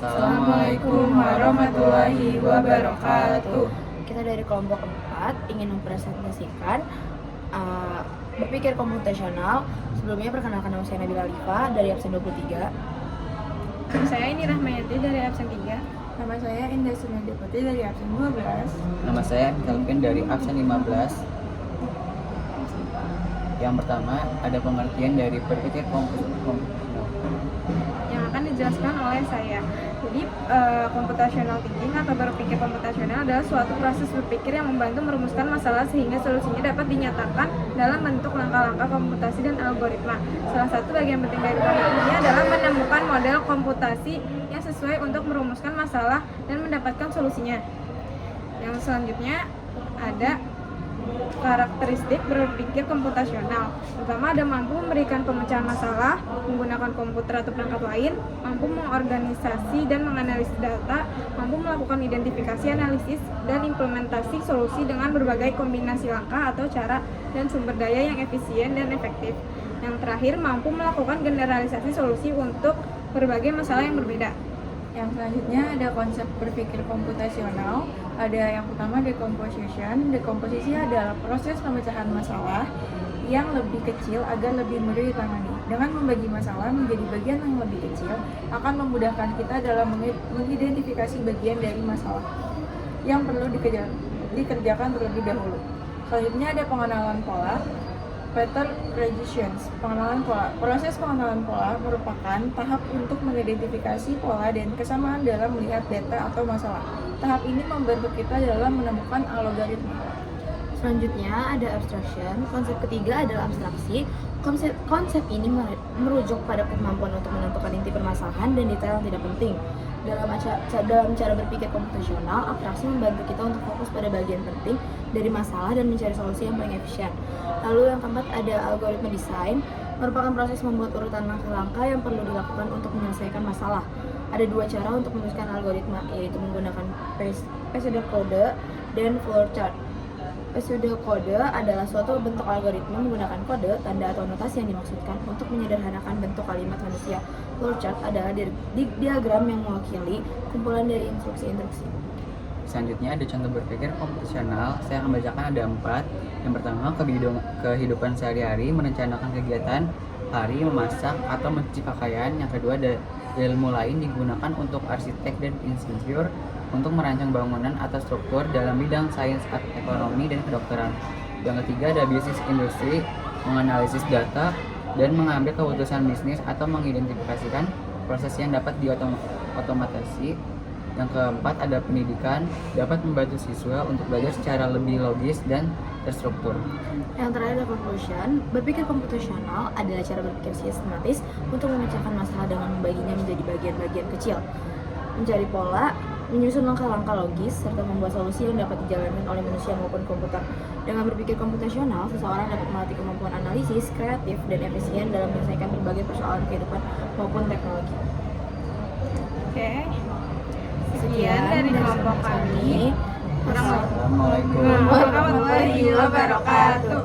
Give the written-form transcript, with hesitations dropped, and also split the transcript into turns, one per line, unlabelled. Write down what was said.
Assalamualaikum warahmatullahi wabarakatuh.
Kita dari kelompok 4 ingin mempresentasikan berpikir komputasional. Sebelumnya perkenalkan, nama saya Nabila Alifa dari absen 23.
Nama saya ini Rahmayati dari absen 3.
Nama saya Indah Sunandipati dari absen 12.
Nama saya Kelvin dari absen 15. Yang pertama, ada pengertian dari berpikir komputasional.
Yang akan dijelaskan oleh saya. Jadi, computational thinking atau berpikir komputasional adalah suatu proses berpikir yang membantu merumuskan masalah sehingga solusinya dapat dinyatakan dalam bentuk langkah-langkah komputasi dan algoritma. Salah satu bagian penting dari program ini adalah menemukan model komputasi yang sesuai untuk merumuskan masalah dan mendapatkan solusinya. Yang selanjutnya ada karakteristik berpikir komputasional. Pertama, ada mampu memberikan pemecahan masalah menggunakan komputer atau perangkat lain, mampu mengorganisasi dan menganalisis data, mampu melakukan identifikasi, analisis, dan implementasi solusi dengan berbagai kombinasi langkah atau cara dan sumber daya yang efisien dan efektif. Yang terakhir, mampu melakukan generalisasi solusi untuk berbagai masalah yang berbeda.
Yang selanjutnya ada konsep berpikir komputasional. Ada yang pertama decomposition. Dekomposisi adalah proses pemecahan masalah yang lebih kecil agar lebih mudah ditangani. Dengan membagi masalah menjadi bagian yang lebih kecil akan memudahkan kita dalam mengidentifikasi bagian dari masalah yang perlu dikerjakan terlebih dahulu. Selanjutnya ada pengenalan pola. Pattern recognition, pengenalan pola. Proses pengenalan pola merupakan tahap untuk mengidentifikasi pola dan kesamaan dalam melihat data atau masalah. Tahap ini membantu kita dalam menemukan algoritma.
Selanjutnya ada abstraction. Konsep ketiga adalah abstraksi. Konsep ini merujuk pada kemampuan untuk menentukan inti permasalahan dan detail yang tidak penting. Dalam cara berpikir komputasional, abstraksi membantu kita untuk fokus pada bagian penting dari masalah dan mencari solusi yang paling efisien. Lalu yang keempat ada algoritma design, merupakan proses membuat urutan langkah-langkah yang perlu dilakukan untuk menyelesaikan masalah. Ada dua cara untuk menuliskan algoritma, yaitu menggunakan pseudocode dan flowchart. Pseudocode adalah suatu bentuk algoritma menggunakan kode, tanda atau notasi yang dimaksudkan untuk menyederhanakan bentuk kalimat manusia. Flowchart adalah diagram yang mewakili kumpulan dari instruksi-instruksi.
Selanjutnya ada contoh berpikir komputasional. Saya akan bacakan ada 4. Yang pertama, kehidupan sehari-hari, merencanakan kegiatan hari, memasak atau mencuci pakaian. Yang kedua, ada ilmu lain digunakan untuk arsitek dan insinyur untuk merancang bangunan atau struktur dalam bidang sains, ekonomi, dan kedokteran. Yang ketiga ada bisnis industri, menganalisis data dan mengambil keputusan bisnis atau mengidentifikasikan proses yang dapat diotomatisasi. Yang keempat ada pendidikan, dapat membantu siswa untuk belajar secara lebih logis dan terstruktur.
Yang terakhir ada conclusion. Berpikir komputasional adalah cara berpikir sistematis untuk memecahkan masalah dengan membaginya menjadi bagian-bagian kecil, mencari pola, menyusun langkah-langkah logis, serta membuat solusi yang dapat dijalankan oleh manusia maupun komputer. Dengan berpikir komputasional, seseorang dapat melatih kemampuan analisis, kreatif, dan efisien dalam menyelesaikan berbagai persoalan kehidupan maupun teknologi.
Oke. Sekian dari kelompok kami.
Assalamualaikum
warahmatullahi wabarakatuh.